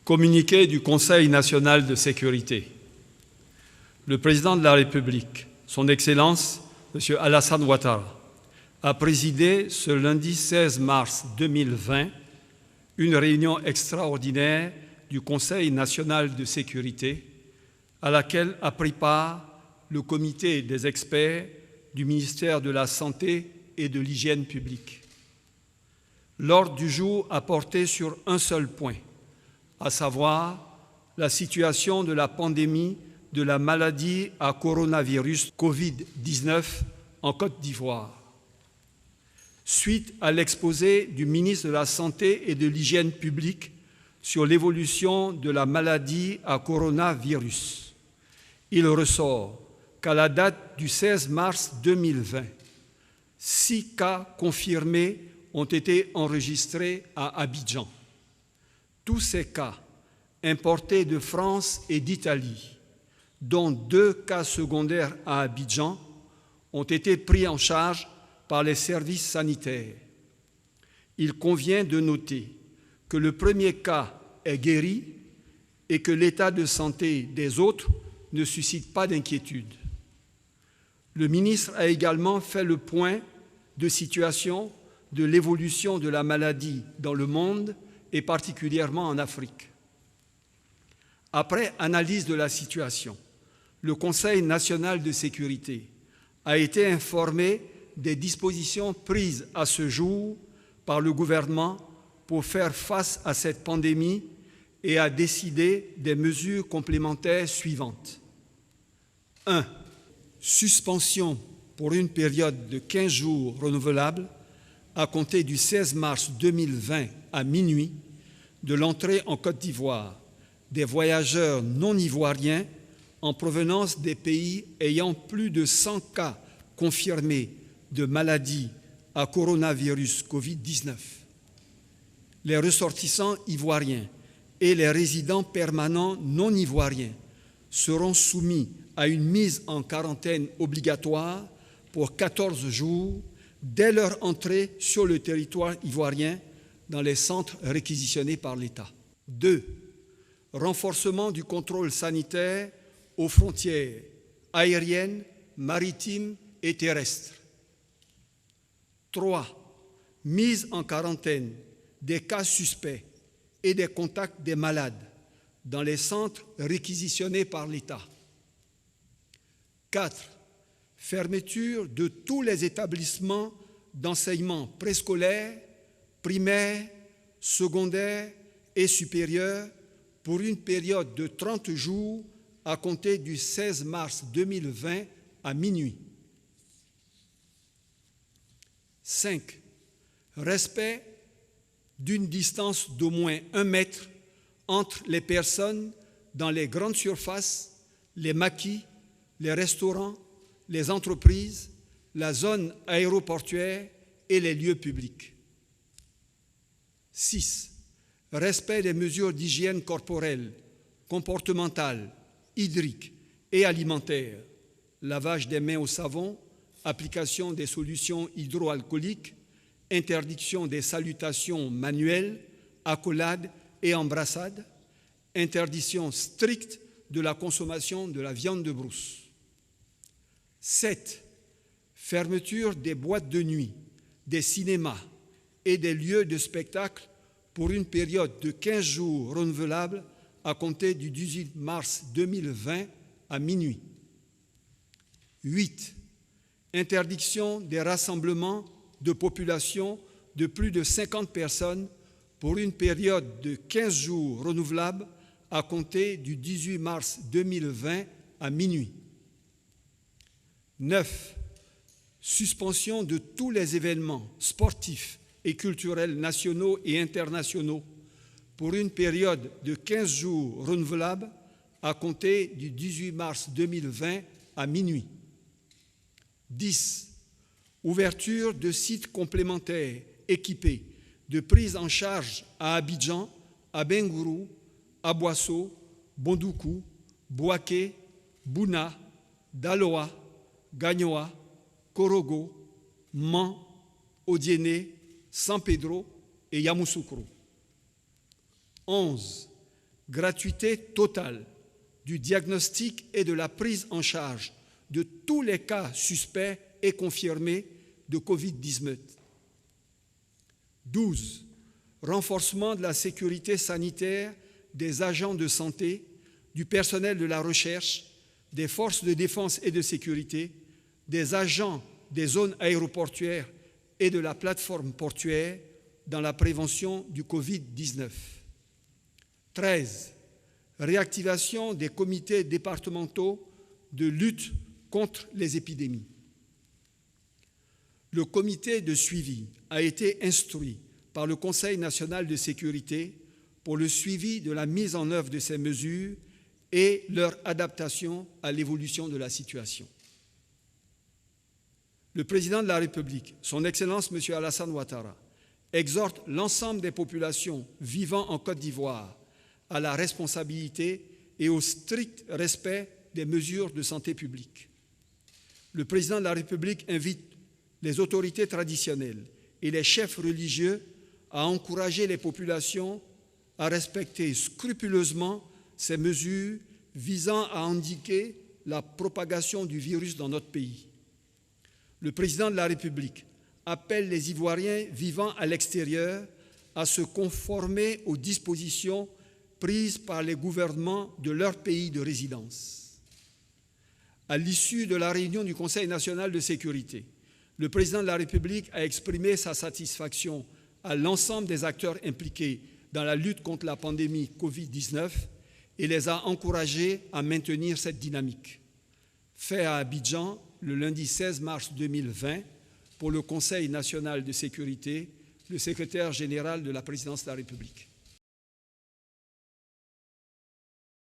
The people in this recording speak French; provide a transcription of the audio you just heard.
Communiqué du Conseil national de sécurité. Le président de la République, son Excellence, M. Alassane Ouattara, a présidé ce lundi 16 mars 2020 une réunion extraordinaire du Conseil national de sécurité à laquelle a pris part le comité des experts du ministère de la Santé et de l'Hygiène publique. L'ordre du jour a porté sur un seul point, à savoir la situation de la pandémie de la maladie à coronavirus Covid-19 en Côte d'Ivoire. Suite à l'exposé du ministre de la Santé et de l'Hygiène publique sur l'évolution de la maladie à coronavirus, il ressort qu'à la date du 16 mars 2020, 6 cas confirmés ont été enregistrés à Abidjan. Tous ces cas, importés de France et d'Italie, dont 2 cas secondaires à Abidjan, ont été pris en charge par les services sanitaires. Il convient de noter que le premier cas est guéri et que l'état de santé des autres ne suscite pas d'inquiétude. Le ministre a également fait le point de situation de l'évolution de la maladie dans le monde et particulièrement en Afrique. Après analyse de la situation, le Conseil national de sécurité a été informé des dispositions prises à ce jour par le gouvernement pour faire face à cette pandémie et a décidé des mesures complémentaires suivantes. 1. Suspension pour une période de 15 jours renouvelable à compter du 16 mars 2020 à minuit de l'entrée en Côte d'Ivoire des voyageurs non ivoiriens en provenance des pays ayant plus de 100 cas confirmés de maladie à coronavirus Covid-19. Les ressortissants ivoiriens et les résidents permanents non ivoiriens seront soumis à une mise en quarantaine obligatoire pour 14 jours dès leur entrée sur le territoire ivoirien dans les centres réquisitionnés par l'État. 2. Renforcement du contrôle sanitaire aux frontières aériennes, maritimes et terrestres. 3. Mise en quarantaine des cas suspects et des contacts des malades dans les centres réquisitionnés par l'État. 4. Fermeture de tous les établissements d'enseignement préscolaire, primaire, secondaire et supérieur pour une période de 30 jours à compter du 16 mars 2020 à minuit. 5. Respect d'une distance d'au moins 1 mètre entre les personnes dans les grandes surfaces, les maquis, les restaurants, les entreprises, la zone aéroportuaire et les lieux publics. 6. Respect des mesures d'hygiène corporelle, comportementale, hydrique et alimentaire, lavage des mains au savon, application des solutions hydroalcooliques, interdiction des salutations manuelles, accolades et embrassades, interdiction stricte de la consommation de la viande de brousse. 7. Fermeture des boîtes de nuit, des cinémas et des lieux de spectacle pour une période de 15 jours renouvelable à compter du 18 mars 2020 à minuit. 8. Interdiction des rassemblements de population de plus de 50 personnes pour une période de 15 jours renouvelable à compter du 18 mars 2020 à minuit. 9. Suspension de tous les événements sportifs et culturels nationaux et internationaux pour une période de 15 jours renouvelable à compter du 18 mars 2020 à minuit. 10. Ouverture de sites complémentaires équipés de prise en charge à Abidjan, à Bengourou, à Boasso, Bondoukou, Bouaké, Bouna, Daloa, Gagnoa, Korogo, Mans, Odiéné, San Pedro et Yamoussoukro. 11. gratuité totale du diagnostic et de la prise en charge de tous les cas suspects et confirmés de Covid-19. 12. Renforcement de la sécurité sanitaire des agents de santé, du personnel de la recherche, des forces de défense et de sécurité, des agents des zones aéroportuaires et de la plateforme portuaire dans la prévention du Covid-19. 13. Réactivation des comités départementaux de lutte contre les épidémies. Le comité de suivi a été instruit par le Conseil national de sécurité pour le suivi de la mise en œuvre de ces mesures et leur adaptation à l'évolution de la situation. Le président de la République, son Excellence M. Alassane Ouattara, exhorte l'ensemble des populations vivant en Côte d'Ivoire à la responsabilité et au strict respect des mesures de santé publique. Le président de la République invite les autorités traditionnelles et les chefs religieux à encourager les populations à respecter scrupuleusement ces mesures visant à endiguer la propagation du virus dans notre pays. Le président de la République appelle les Ivoiriens vivant à l'extérieur à se conformer aux dispositions prises par les gouvernements de leur pays de résidence. À l'issue de la réunion du Conseil national de sécurité, le président de la République a exprimé sa satisfaction à l'ensemble des acteurs impliqués dans la lutte contre la pandémie Covid-19 et les a encouragés à maintenir cette dynamique. Fait à Abidjan le lundi 16 mars 2020 pour le Conseil national de sécurité, le secrétaire général de la présidence de la République.